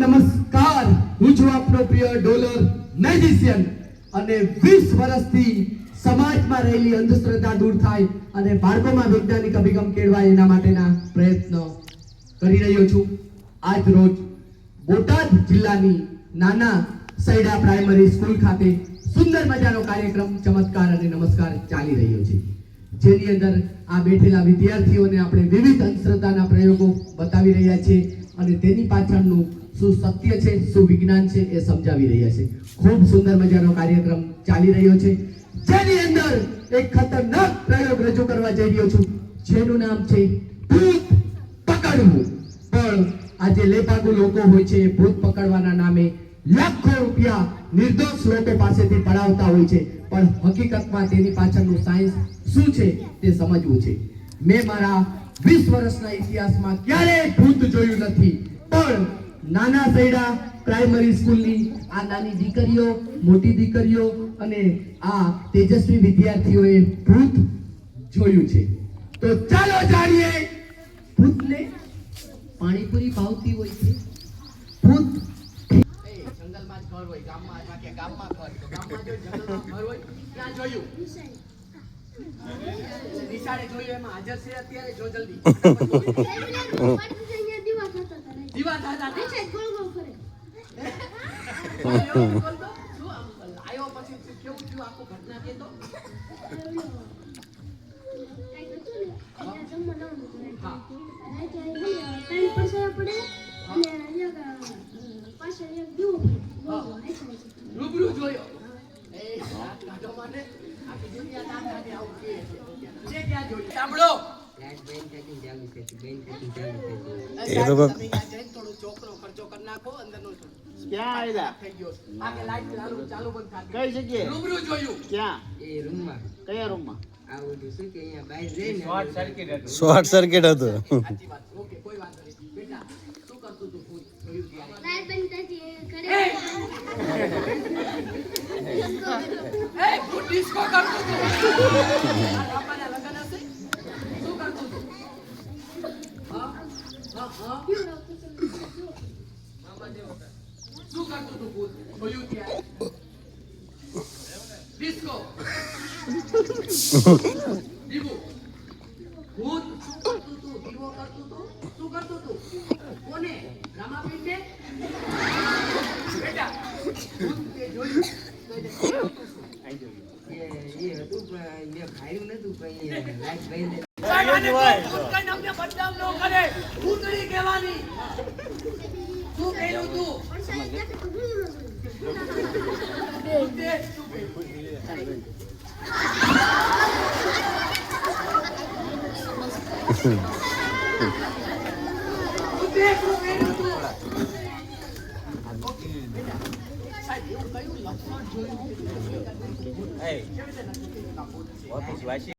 નમસ્કાર, હું છું આપનો પ્રિય ડોલર મેજિશિયન અને 20 વર્ષથી સમાજમાં રહેલી અંધશ્રદ્ધા દૂર થાય અને બાળકોમાં વૈજ્ઞાનિક અભિગમ કેળવાય એના માટેના પ્રયત્ન કરી રહ્યો છું. આજ રોજ બોટાદ જિલ્લાની નાના સૈડા પ્રાઇમરી સ્કૂલ ખાતે સુંદર મજાનો કાર્યક્રમ ચમત્કાર અને નમસ્કાર ચાલી રહ્યો છે, જેની અંદર આ બેઠેલા વિદ્યાર્થીઓને આપણે વિવિધ અંધશ્રદ્ધાના પ્રયોગો બતાવી રહ્યા છીએ અને તેની પાછળનું શું સત્ય છે, શું વિજ્ઞાન છે એ સમજાવી રહ્યા છે. ખૂબ સુંદર મજાનો કાર્યક્રમ ચાલી રહ્યો છે, જેની અંદર એક ખતરનાક પ્રયોગ રજૂ કરવા જઈ રહ્યો છું, જેનું નામ છે ભૂત પકડવું. પણ આ જે લેપાગુ લોકો હોય છે એ ભૂત પકડવાના નામે લાખો રૂપિયા નિર્દોષ લોકો પાસેથી પડાવતા હોય છે, પણ હકીકતમાં તેની પાછળનું સાયન્સ શું છે તે સમજવું છે. મેં મારા 20 વર્ષના ઇતિહાસમાં ક્યારેય ભૂત જોયું નથી, પણ નાના સૈડા પ્રાઇમરી સ્કૂલની આ નાની દીકરીઓ, મોટી દીકરીઓ અને આ તેજસ્વી વિદ્યાર્થીઓએ ભૂત જોયું છે. તો ચાલો જાણીએ ભૂતને પાણીપુરી ભાવતી હોય છે. ભૂત જંગલમાં જ ઘર હોય, ગામમાં કે ગામમાં ઘર, તો ગામમાં જો જંગલમાં ઘર હોય ક્યાં જોયું? નિશાળે જોયું. એમાં હાજર છે અત્યારે? જો જલ્દી. દીવા દાદા આયો પછી કેવું થયું આખું ઘટના કે તો રૂબરૂ જોયો. સાંભળો, થોડો ચોકરો ખર્ચો કરી નાખો અંદરનો. ક્યાં આયલા થઈ ગયો આ કે લાઈટ ચાલુ બંધ થાકી. કઈ જગ્યાએ? રૂબરૂ જોયું. ક્યાં? એ રૂમમાં. કયા રૂમમાં? આવું શું કે અહીંયા બહાર જઈને શોર્ટ સર્કિટ હતું. સાચી વાત. ઓકે, કોઈ વાત નહીં. બેટા શું કરતું તું? ભૂત જોયું ત્યારે? એ ભૂત ડિસ્કો કરતું તું. બાપાના લગન હશે. શું કરતું તું? હા હા હા. શું કરતું તું ભૂત જોયું ત્યારે? ડિસ્કો. દીવો. ભૂત શું કરતું તું? દીવો કરતું તું? શું કરતું તું? કોને? રામાપીરને? બેટા ભૂત તે જોયું તો એને કેવું હતું? એ હતું પણ મેં ખાયું નતું, પણ એ લાઈટ ભાઈ ભૂત કઈ અમને બદનામ ન કરે. ભૂતડી કહેવાની. શું કહ્યું તું? ભૂતે શું કહ્યું? સાહેબ એવું કયું લક્ષણ જોયું?